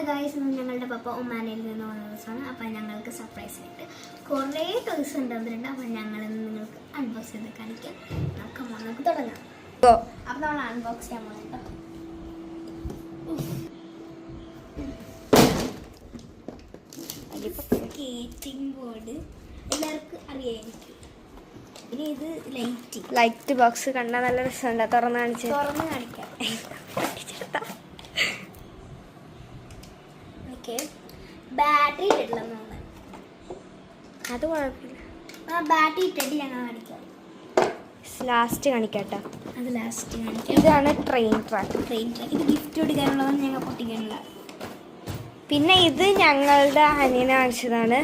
Guys ഞങ്ങളുടെ പപ്പ ഒമാനയിൽ നിന്ന് വന്ന ദിവസമാണ്. അപ്പം ഞങ്ങൾക്ക് സർപ്രൈസ് ആയിട്ട് കുറേ ടോയ്സ് ഉണ്ടാകുന്നുണ്ട്. അപ്പം ഞങ്ങളിന്ന് നിങ്ങൾക്ക് അൺബോക്സ് ചെയ്ത് കാണിക്കാം. നമുക്ക് തുടങ്ങാം. അപ്പം നമ്മൾ അൺബോക്സ് ചെയ്യാൻ പോകുന്നുണ്ടോ. സ്കേറ്റിംഗ് ബോർഡ് എല്ലാവർക്കും അറിയായിരിക്കും. പിന്നെ ഇത് ലൈറ്റ് ബോക്സ് കണ്ടാൽ നല്ല രസമുണ്ട്. തുറന്ന് കാണിക്കാം. ഓക്കെ, ബാറ്ററി ഇട്ടിട്ടില്ലെന്ന് തോന്നുന്നു. അത് കുഴപ്പമില്ല. ബാറ്ററി ഇട്ടിട്ട് ഞങ്ങൾ കാണിക്കാം. ലാസ്റ്റ് കാണിക്കാട്ടോ. അത് ലാസ്റ്റ് കാണിക്കാം. ഇതാണ് ട്രെയിൻ ട്രാക്ക്. ഇത് ഗിഫ്റ്റ് കൊടുക്കാനുള്ളതാണ്, ഞങ്ങൾ പൊട്ടിക്കാനുള്ള. പിന്നെ ഇത് ഞങ്ങളുടെ അനിയനെ കാണിച്ചതാണ്.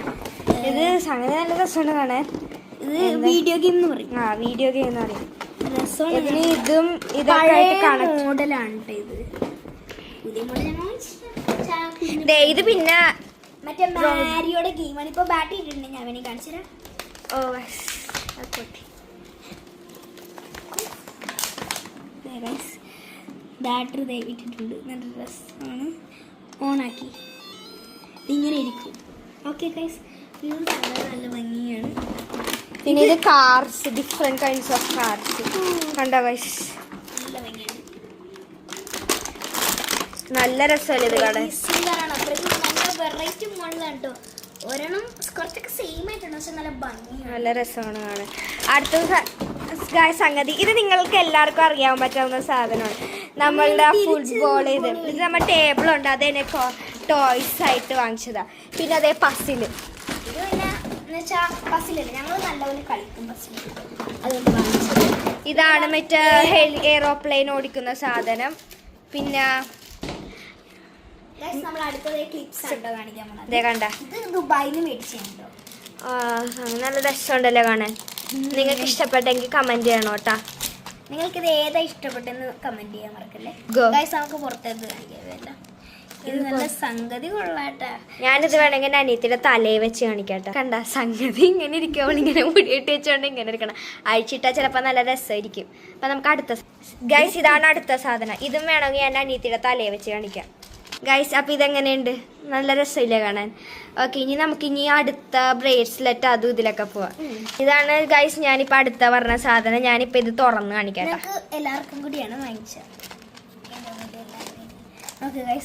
ഇത് സംഗതി നല്ല രസമുണ്ട് കാണാൻ. ഇത് വീഡിയോ ഗെയിം എന്ന് പറയും. വീഡിയോ ഗെയിം എന്ന് പറയും. ഇതിന് ഇതും ഇതൊക്കെ മോഡലാണ് ഇത്. പുതിയ മോഡൽ ഇത് പിന്നെ മറ്റേ മാരിയോടെ ഗെയിമാണ്. ഇപ്പൊ ബാറ്ററി ഇട്ടിട്ടുണ്ട്, ഞാൻ വേണമെങ്കിൽ കാണിച്ചു തരാം. ബാറ്ററി ഇട്ടിട്ടുണ്ട്. നല്ല രസമാണ്. ഓണാക്കി ഇങ്ങനെ ഇരിക്കും. ഓക്കെ ഗൈസ്, നല്ല ഭംഗിയാണ്. പിന്നെ ഇത് cars, different kinds of cars കണ്ടോ ഗൈസ്. നല്ല ഭംഗിയാണ്, നല്ല രസമല്ലേ ഇത് കാണാൻ. നല്ല വെറൈറ്റി മോഡലാണ് കേട്ടോ. ഒരെണ്ണം കുറച്ചൊക്കെ സെയിം ആയിട്ടുണ്ട്, പക്ഷെ നല്ല ഭംഗിയാണ്, നല്ല രസമാണ് കാണാൻ. അടുത്ത സംഗതി ഇത് നിങ്ങൾക്ക് എല്ലാവർക്കും അറിയാൻ പറ്റാവുന്ന സാധനമാണ്. നമ്മളുടെ ഫുട്ബോൾ ഇത് നമ്മുടെ ടേബിളുണ്ട്, അത് തന്നെ ടോയ്സ് ആയിട്ട് വാങ്ങിച്ചതാ. പിന്നെ അതേ പസില്, ഇത് പിന്നെ പസിലല്ല, ഞങ്ങൾ നല്ലപോലെ കളിക്കും പസില്, അതുകൊണ്ട് വാങ്ങിച്ചത്. ഇതാണ് മറ്റേ എയ്റോപ്ലെയിൻ ഓടിക്കുന്ന സാധനം. പിന്നെ നമ്മൾ അടുത്തത് ക്ലിപ്സ് ഉണ്ടോ കാണിക്കാൻ പോകുന്നത്. കണ്ട, ഇത് ദുബായിൽ നിന്ന് മേടിച്ചിട്ടുണ്ടോ. നല്ല രസമുണ്ടല്ലോ കാണാൻ. നിങ്ങൾക്ക് ഇഷ്ടപ്പെട്ടെങ്കിൽ കമന്റ് ചെയ്യണം കേട്ടാ. നിങ്ങൾക്ക് ഇത് ഏതാ ഇഷ്ടപ്പെട്ടെന്ന് കമന്റ് ചെയ്യാൻ മറക്കല്ലേ. നമുക്ക് പുറത്തേക്ക് കാണിക്കാം. ഇത് നല്ല സംഗതി കൊള്ളാട്ടാ. ഞാനിത് വേണമെങ്കിൽ എൻ്റെ അനിയത്തിയുടെ തലയിൽ വെച്ച് കാണിക്കാട്ടോ. കണ്ട സംഗതി ഇങ്ങനെ ഇരിക്കുമ്പോൾ ഇങ്ങനെ മുടിയിട്ട് വെച്ചോണ്ട് ഇങ്ങനെ ഇരിക്കണം. അഴിച്ചിട്ടാൽ ചിലപ്പോൾ നല്ല രസമായിരിക്കും. അപ്പൊ നമുക്ക് അടുത്ത ഗൈസ്, ഇതാണ് അടുത്ത സാധനം. ഇതും വേണമെങ്കിൽ എൻ്റെ അനിയത്തിയുടെ തലയിൽ വെച്ച് കാണിക്കാം ഗൈസ്. അപ്പൊ ഇതെങ്ങനെയുണ്ട്, നല്ല രസമില്ലേ കാണാൻ. ഓക്കെ, ഇനി അടുത്ത ബ്രേസ്ലെറ്റ് അതും ഇതിലൊക്കെ പോവാം. ഇതാണ് ഗൈസ് ഞാനിപ്പോ അടുത്ത പറഞ്ഞ സാധനം. ഞാനിപ്പോ ഇത് തുറന്ന് കാണിക്കാം. എല്ലാവർക്കും കൂടിയാണ് വാങ്ങിച്ചത്.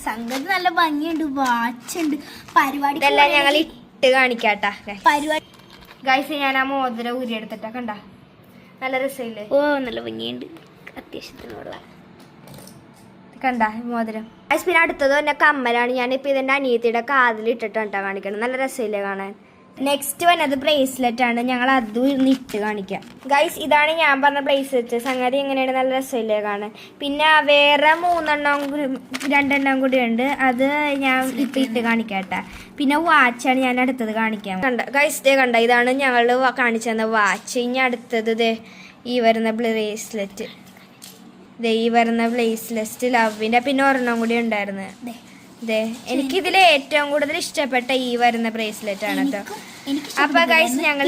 സംഗതി നല്ല ഭംഗിയുണ്ട്, വാച്ച് ഉണ്ട്, പരിപാടി ഇതെല്ലാം ഞങ്ങൾ ഇട്ട് കാണിക്കാട്ടാ. പരിപാടി ഗൈസ് ഞാൻ ആ മോതിരം ഊരി എടുത്തിട്ടാ. കണ്ട നല്ല രസമില്ലേ. നല്ല ഭംഗിയുണ്ട്, അത്യാവശ്യത്തിനുള്ള. കണ്ട മോതിരം. ഗൈസ് പിന്നെ അടുത്തത് തന്നെ കമ്മലാണ്. ഞാനിപ്പോൾ ഇതിൻ്റെ അനിയത്തിയുടെ കാതിൽ ഇട്ടിട്ടാണ് കാണിക്കണം. നല്ല രസമില്ലേ കാണാൻ. നെക്സ്റ്റ് വന്നത് ബ്രേസ്ലെറ്റ് ആണ്. ഞങ്ങൾ അതും ഇട്ട് കാണിക്കാം ഗൈസ്. ഇതാണ് ഞാൻ പറഞ്ഞ ബ്രേസ്ലെറ്റ്. സംഗതി എങ്ങനെയാണ്, നല്ല രസമില്ലേ കാണാൻ. പിന്നെ വേറെ 2 കൂടി ഉണ്ട്, അത് ഞാൻ ഇപ്പം ഇട്ട് കാണിക്കാട്ടെ. പിന്നെ വാച്ചാണ് ഞാൻ അടുത്തത് കാണിക്കാം. കണ്ട ഗൈസ്, കണ്ട ഇതാണ് ഞങ്ങൾ കാണിച്ചു തന്ന വാച്ച്. ഇനി അടുത്തത് ഈ വരുന്ന ബ്രേസ്ലെറ്റ്. ഈ വരുന്ന ബ്രേസ്ലെറ്റ് ലവിൻ്റെ. പിന്നെ ഒരെണ്ണം കൂടി ഉണ്ടായിരുന്നു. എനിക്കിതിൽ ഏറ്റവും കൂടുതൽ ഇഷ്ടപ്പെട്ട ഈ വരുന്ന ബ്രേസ്ലെറ്റ് ആണ് കേട്ടോ. അപ്പൊ ഗൈസ് ഞങ്ങൾ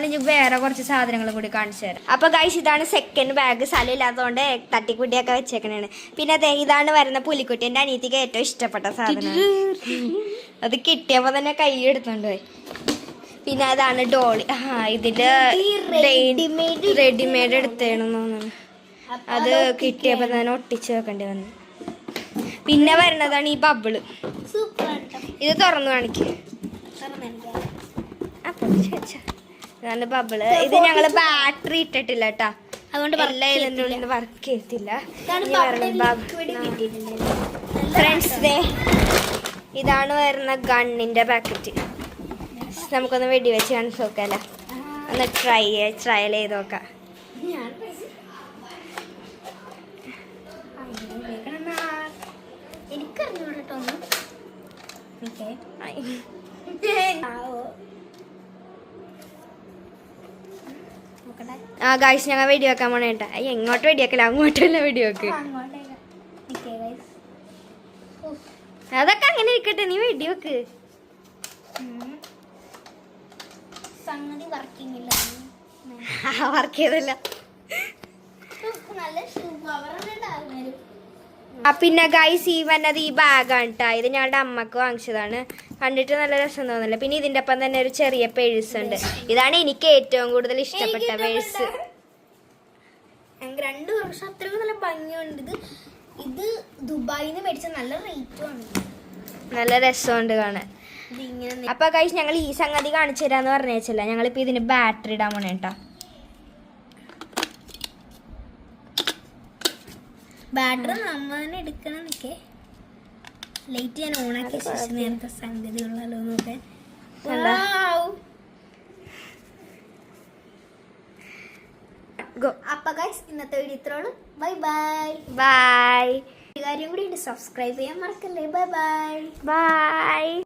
ഇനി വേറെ കുറച്ച് സാധനങ്ങൾ കൂടി കാണിച്ചു തരാം. അപ്പൊ ഗൈസ് ഇതാണ് സെക്കൻഡ് ബാഗ്. സ്ഥലം ഇല്ലാത്തതുകൊണ്ട് തട്ടിക്കുട്ടിയൊക്കെ വെച്ചേക്കണേണ്. പിന്നെ ഇതാണ് വരുന്ന പുലിക്കുട്ടി. എൻ്റെ അനിയത്തിക്ക് ഏറ്റവും ഇഷ്ടപ്പെട്ട സാധനം. അത് കിട്ടിയപ്പോ തന്നെ കൈ എടുത്തോണ്ട് പോയി. പിന്നെ അതാണ് ഡോളി. ഇതില് റെഡിമെയ്ഡ് എടുത്തേണെന്ന് തോന്നുന്നു. അത് കിട്ടിയപ്പോ തന്നെ ഒട്ടിച്ച് വെക്കേണ്ടി വന്നു. പിന്നെ വരുന്നതാണ് ഈ ബബിള്. ഇത് തുറന്നു കാണിക്കുക. ഇതാണ് ബബിള്. ഇത് ഞങ്ങള് ബാറ്ററി ഇട്ടിട്ടില്ല കേട്ടാ, അതുകൊണ്ട് വർക്ക് ചെയ്തിട്ടില്ല. ഫ്രണ്ട്സ് ഇതാണ് വരുന്ന ഗണ്ണിന്റെ പാക്കറ്റ്. നമുക്കൊന്ന് വെടി വെച്ച് കാണിച്ച് നോക്കാല്ലേ. ഒന്ന് ട്രയൽ ചെയ്ത് നോക്കാം. ഗൈസ് ഞങ്ങൾ വെടി വെക്കാൻ പോണേട്ടാ. എങ്ങോട്ട് വെടി വെക്കല, അങ്ങോട്ടല്ല വെടി വെക്ക്. അതൊക്കെ അങ്ങനെ ഇരിക്കട്ടെ, നീ വെടി വെക്ക്. വർക്ക് ചെയ്തല്ല. പിന്നെ ഗൈസ് ഈ വന്നത് ഈ ബാഗാണ് കേട്ടോ. ഇത് ഞങ്ങളുടെ അമ്മക്ക് വാങ്ങിച്ചതാണ്. കണ്ടിട്ട് നല്ല രസം തോന്നില്ല. പിന്നെ ഇതിന്റെ ഒപ്പം തന്നെ ഒരു ചെറിയ പേഴ്സ് ഉണ്ട്. ഇതാണ് എനിക്ക് ഏറ്റവും കൂടുതൽ ഇഷ്ടപ്പെട്ട പേഴ്സ്. 2 വർഷം അത്രയും നല്ല ഭംഗിയുണ്ട്. ഇത് ദുബായിൽ നിന്ന് മേടിച്ച നല്ല റേറ്റുമാണ്. നല്ല രസമുണ്ട് കാണാൻ. അപ്പൊ ഗൈസ് ഞങ്ങൾ ഈ സംഗതി കാണിച്ചു തരാന്ന് പറഞ്ഞേച്ചില്ല. ഞങ്ങളിപ്പോ ഇതിന് ബാറ്ററി ഇടാൻ പോണേ കേട്ടോ. ബാറ്ററി നമ്മ തന്നെ എടുക്കണം. നിൽക്കേ ലൈറ്റ് ഞാൻ ഓണാക്കിയ ശേഷം നേരത്തെ സംഗതി ഉള്ളല്ലോ നോക്കാൻ. അപ്പൊ ഗൈസ് ഇന്നത്തെ വീഡിയോ ഇത്രയുള്ളൂ. Bye bye bye. ഒരു കാര്യം കൂടി ഉണ്ട്, സബ്സ്ക്രൈബ് ചെയ്യാൻ മറക്കല്ലേ. Bye bye by.